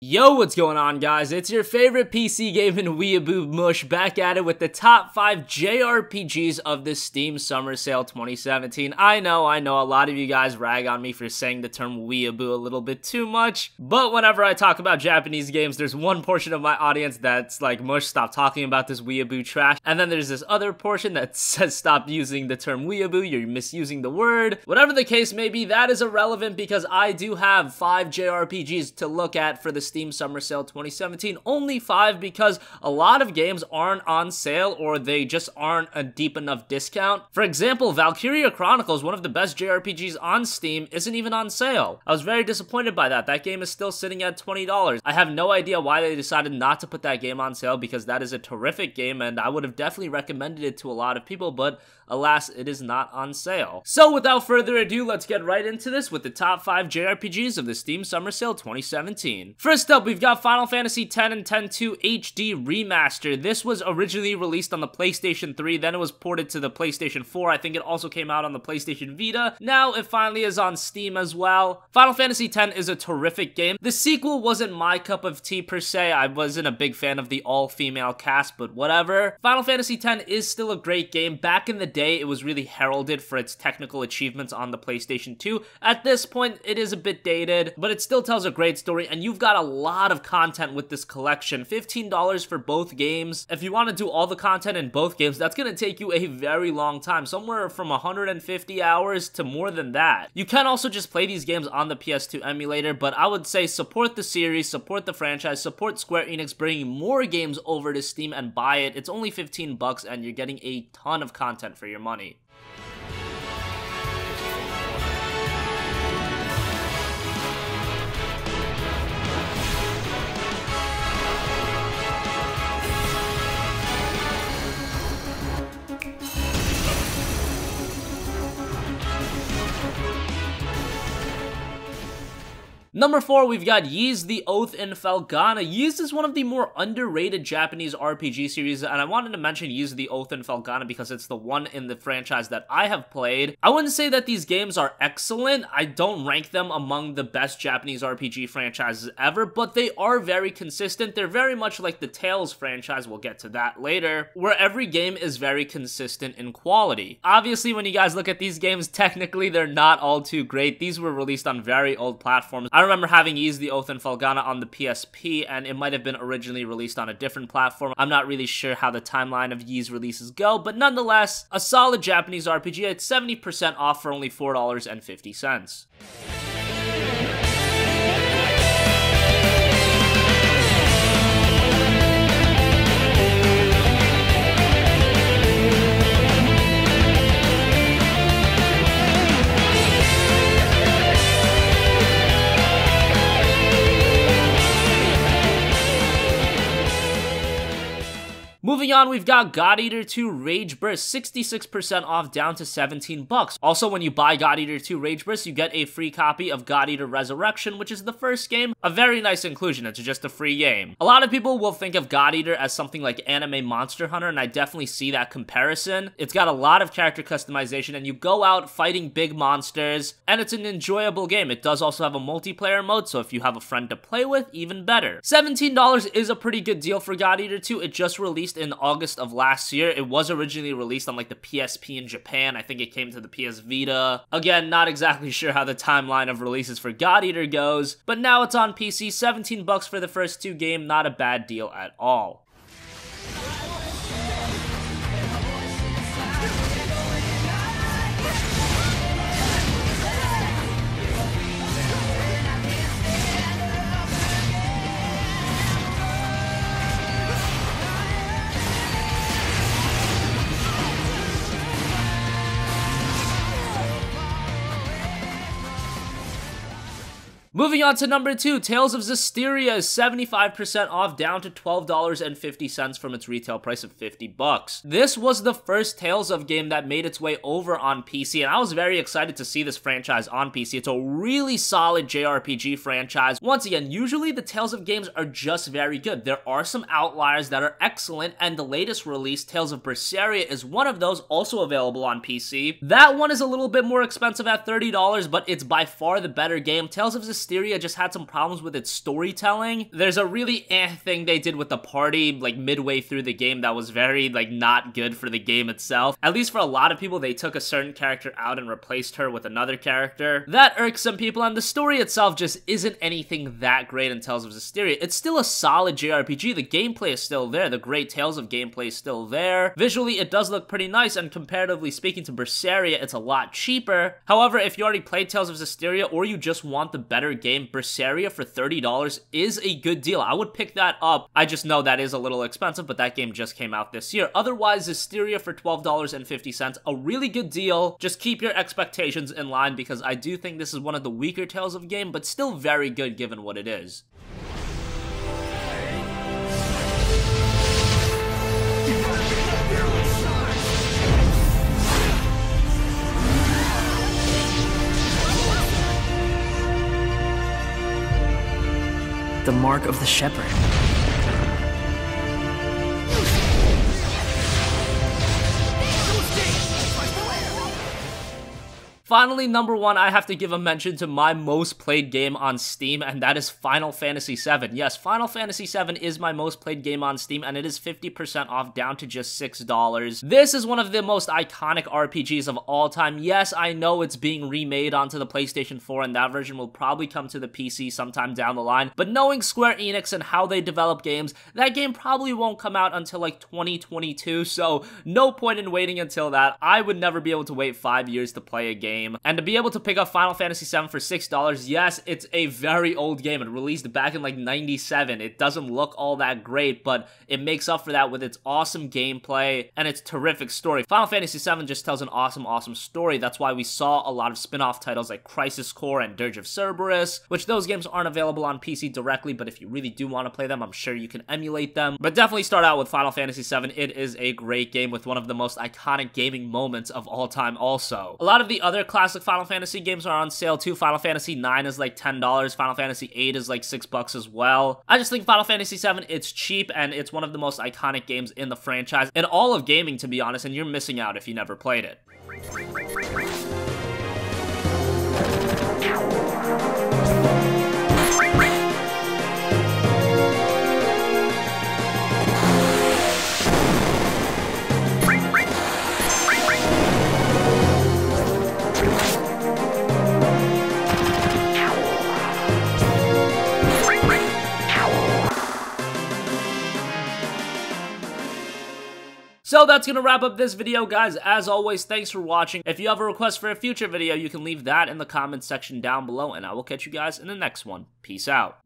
Yo, what's going on, guys? It's your favorite PC gaming weeaboo mush back at it with the top 5 JRPGs of the Steam Summer Sale 2017. I know, a lot of you guys rag on me for saying the term weeaboo a little bit too much, but whenever I talk about Japanese games, there's one portion of my audience that's like, mush, stop talking about this weeaboo trash, and then there's this other portion that says stop using the term weeaboo, you're misusing the word. Whatever the case may be, that is irrelevant because I do have 5 JRPGs to look at for the Steam Summer Sale 2017. Only 5 because a lot of games aren't on sale or they just aren't a deep enough discount. For example, Valkyria Chronicles, one of the best JRPGs on Steam, isn't even on sale. I was very disappointed by that. That game is still sitting at $20. I have no idea why they decided not to put that game on sale because that is a terrific game and I would have definitely recommended it to a lot of people, but alas, it is not on sale. So without further ado, let's get right into this with the top 5 JRPGs of the Steam Summer Sale 2017. First up, we've got Final Fantasy X and X-2 HD Remaster. This was originally released on the PlayStation 3, then it was ported to the PlayStation 4. I think it also came out on the PlayStation Vita. Now it finally is on Steam as well. Final Fantasy X is a terrific game. The sequel wasn't my cup of tea per se. I wasn't a big fan of the all-female cast, but whatever. Final Fantasy X is still a great game. Back in the day, it was really heralded for its technical achievements on the PlayStation 2. At this point, it is a bit dated, but it still tells a great story, and you've got a lot of content with this collection. $15 for both games. If you want to do all the content in both games, that's going to take you a very long time, somewhere from 150 hours to more than that. You can also just play these games on the PS2 emulator, but I would say support the series, support the franchise, support Square Enix bringing more games over to Steam and buy it. It's only 15 bucks and you're getting a ton of content for your money. Number 4, we've got Ys the Oath in Felghana. Ys is one of the more underrated Japanese RPG series, and I wanted to mention Ys the Oath in Felghana because it's the one in the franchise that I have played. I wouldn't say that these games are excellent. I don't rank them among the best Japanese RPG franchises ever, but they are very consistent. They're very much like the Tales franchise, we'll get to that later, where every game is very consistent in quality. Obviously, when you guys look at these games, technically they're not all too great. These were released on very old platforms. I remember having Ys the Oath in Felghana on the PSP, and it might have been originally released on a different platform. I'm not really sure how the timeline of Ys releases go, but nonetheless, a solid Japanese RPG at 70% off for only $4.50. Moving on, we've got God Eater 2 Rage Burst, 66% off down to 17 bucks. Also, when you buy God Eater 2 Rage Burst, you get a free copy of God Eater Resurrection, which is the first game. A very nice inclusion, it's just a free game. A lot of people will think of God Eater as something like anime Monster Hunter, and I definitely see that comparison. It's got a lot of character customization, and you go out fighting big monsters, and it's an enjoyable game. It does also have a multiplayer mode, so if you have a friend to play with, even better. $17 is a pretty good deal for God Eater 2. It just released in August of last year. It was originally released on like the PSP in Japan. I think it came to the PS Vita. Again, not exactly sure how the timeline of releases for God Eater goes, but now it's on PC. 17 bucks for the first 2 games, not a bad deal at all. Moving on to number 2, Tales of Zestiria is 75% off down to $12.50 from its retail price of 50 bucks. This was the first Tales of game that made its way over on PC, and I was very excited to see this franchise on PC. It's a really solid JRPG franchise. Once again, usually the Tales of games are just very good. There are some outliers that are excellent, and the latest release, Tales of Berseria, is one of those, also available on PC. That one is a little bit more expensive at $30, but it's by far the better game. Tales of Zestiria Zestiria just had some problems with its storytelling. There's a really thing they did with the party, like, midway through the game that was very, like, not good for the game itself. At least for a lot of people, they took a certain character out and replaced her with another character. That irks some people, and the story itself just isn't anything that great in Tales of Zestiria. It's still a solid JRPG. The gameplay is still there. The great Tales of gameplay is still there. Visually, it does look pretty nice, and comparatively speaking to Berseria, it's a lot cheaper. However, if you already played Tales of Zestiria or you just want the better game, Berseria for $30 is a good deal. I would pick that up. I just know that is a little expensive, but that game just came out this year. Otherwise, Zestiria for $12.50, a really good deal. Just keep your expectations in line because I do think this is one of the weaker Tales of game, but still very good given what it is. The mark of the shepherd. Finally, number one, I have to give a mention to my most played game on Steam, and that is Final Fantasy VII. Yes, Final Fantasy VII is my most played game on Steam, and it is 50% off, down to just $6. This is one of the most iconic RPGs of all time. Yes, I know it's being remade onto the PlayStation 4, and that version will probably come to the PC sometime down the line, but knowing Square Enix and how they develop games, that game probably won't come out until like 2022, so no point in waiting until that. I would never be able to wait 5 years to play a game. And to be able to pick up Final Fantasy VII for $6, yes, it's a very old game. It released back in like 97. It doesn't look all that great, but it makes up for that with its awesome gameplay and its terrific story. Final Fantasy VII just tells an awesome story. That's why we saw a lot of spin-off titles like Crisis Core and Dirge of Cerberus, which those games aren't available on PC directly, but if you really do want to play them, I'm sure you can emulate them. But definitely start out with Final Fantasy VII. It is a great game with one of the most iconic gaming moments of all time also. A lot of the other classic Final Fantasy games are on sale too. Final Fantasy IX is like $10. Final Fantasy VIII is like $6 as well. I just think Final Fantasy VII, it's cheap and it's one of the most iconic games in the franchise, in all of gaming to be honest, and you're missing out if you never played it. So that's gonna wrap up this video, guys. As always, thanks for watching. If you have a request for a future video, you can leave that in the comments section down below, and I will catch you guys in the next one. Peace out.